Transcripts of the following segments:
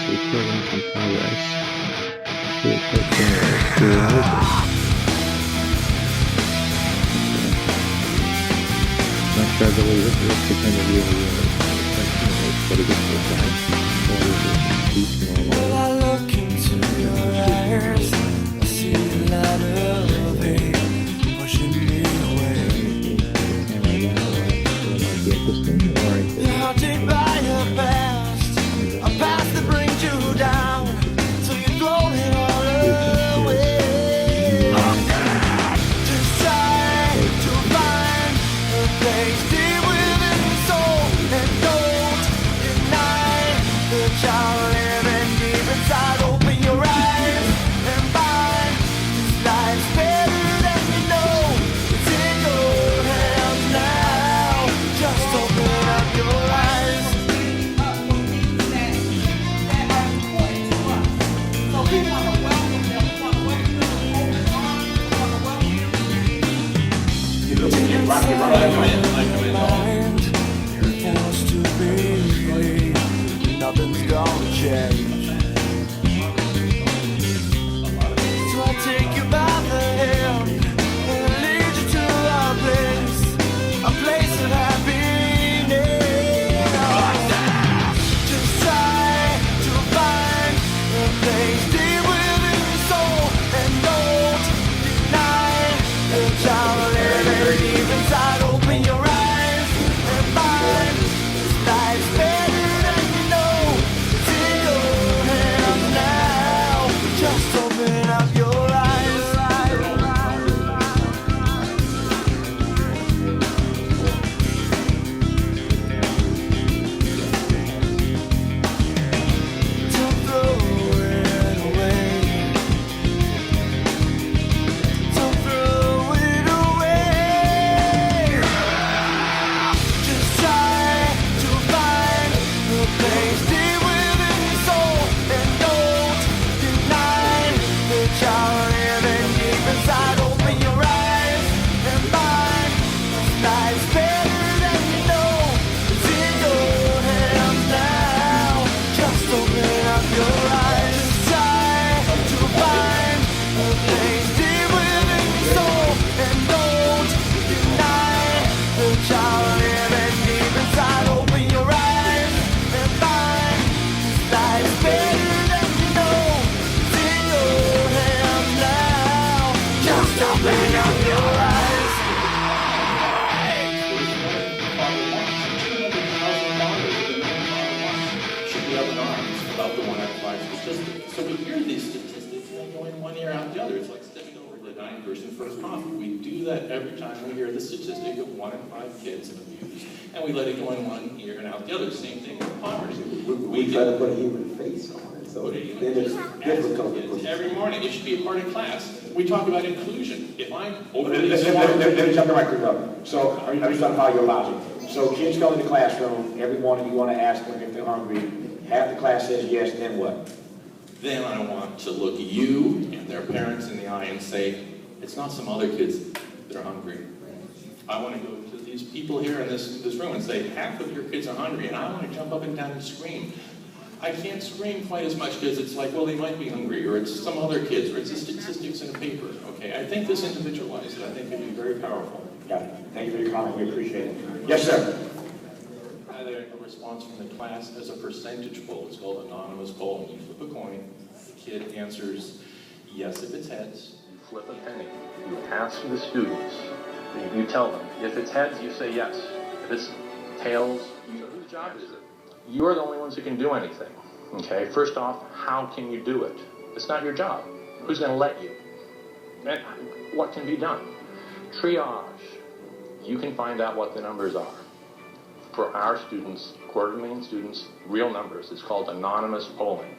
recordings in progress. Please click to not sure I believe it, let's pretend to be a real question and wait for the good reply. Or is it speech normal? Well, I look into your eyes, I see a lot of hate pushing me away. You're haunted by your past, a past that brings you down, so you throw it all away. Just try to find a place deep within your soul, and don't deny the child living deep inside. Open your eyes and find this life's better than you know. It's in your hands now. Just open up your eyes. So we want to welcome them. We want to welcome them. We want to welcome you. Forced to believe nothing's gonna change. So I take you by the hand and lead you to a place of happiness. Just try to find a place deep within your soul, and don't deny the child living deep inside. Open your eyes and find this life's better than you know. It's in your hands now. Just open up your eyes. Don't throw it away. Don't throw it away. Just try to find a place deep within your soul, and don't deny the child living deep inside. Open your eyes and find this life's better than you know. It's in your hands now. Just open up your eyes. Try to find a place deep within your soul, and don't deny the child living deep inside. Open your eyes and find this life's better than you know. It's in your hands now. Just open up your eyes. Should be up in arms about the 1 out of 5 statistics. So we hear these statistics and they go in one ear out the other. It's like stepping over the dying person first coffee. We do that every time we hear the statistic of 1 in 5 kids abused, and we let it go in one ear and out the other. Same thing with poverty. We try to put a human face on it, so then it's difficult. Every morning, it should be a part of class. We talk about inclusion. If I'm overly Let me jump right quick up. So, I'm just trying to follow your logic. So kids come in the classroom, every morning you want to ask them if they're hungry. Half the class says yes, then what? then I want to look you and their parents in the eye and say, it's not some other kids that are hungry. I want to go to these people here in this room and say, half of your kids are hungry, and I want to jump up and down and scream. I can't scream quite as much because it's like, well, they might be hungry, or it's some other kids, or it's the statistics in a paper. Okay, I think this individualized, I think it would be very powerful. Got it. Thank you for your comment. We appreciate it. Yes, sir. Either a response from the class as a percentage poll. It's called anonymous polling. You flip a coin, the kid answers yes if it's heads. You flip a penny. You ask the students. You tell them. If it's heads, you say yes. If it's tails, whose job is it? You're the only ones who can do anything. Okay? First off, how can you do it? It's not your job. Who's going to let you? And what can be done? Triage. You can find out what the numbers are. For our students, 250,000 students, real numbers. It's called anonymous polling.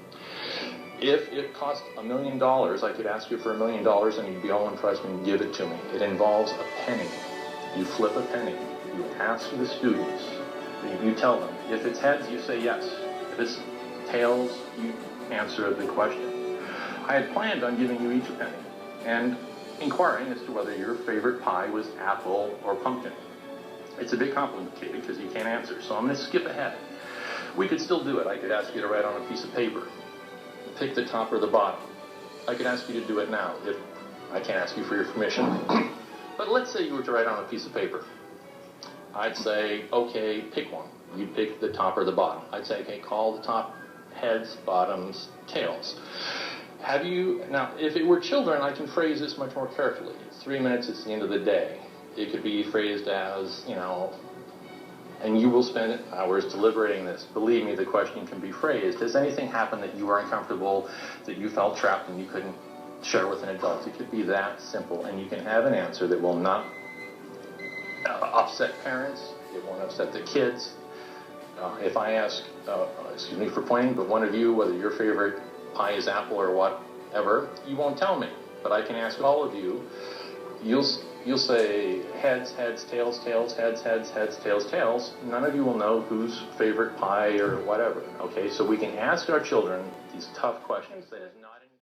If it cost $1 million, I could ask you for $1 million and you'd be all impressed and give it to me. It involves a penny. You flip a penny. You ask the students. You tell them. If it's heads, you say yes. If it's tails, you answer the question. I had planned on giving you each a penny and inquiring as to whether your favorite pie was apple or pumpkin. It's a bit complicated because you can't answer, so I'm going to skip ahead. We could still do it. I could ask you to write on a piece of paper. Pick the top or the bottom. I could ask you to do it now if I can't ask you for your permission. But let's say you were to write on a piece of paper. I'd say, okay, pick one. You pick the top or the bottom. I'd say, okay, call the top heads, bottoms, tails. Now, if it were children, I can phrase this much more carefully. 3 minutes, it's the end of the day. It could be phrased as, and you will spend hours deliberating this. Believe me, the question can be phrased. Has anything happened that you were uncomfortable, that you felt trapped and you couldn't share with an adult? It could be that simple, and you can have an answer that will not upset parents. It won't upset the kids. If I ask, excuse me for pointing, but one of you, whether your favorite pie is apple or whatever, you won't tell me. But I can ask all of you. You'll say heads, heads, tails, tails, heads, heads, heads, tails, tails. None of you will know whose favorite pie or whatever. Okay, so we can ask our children these tough questions that is not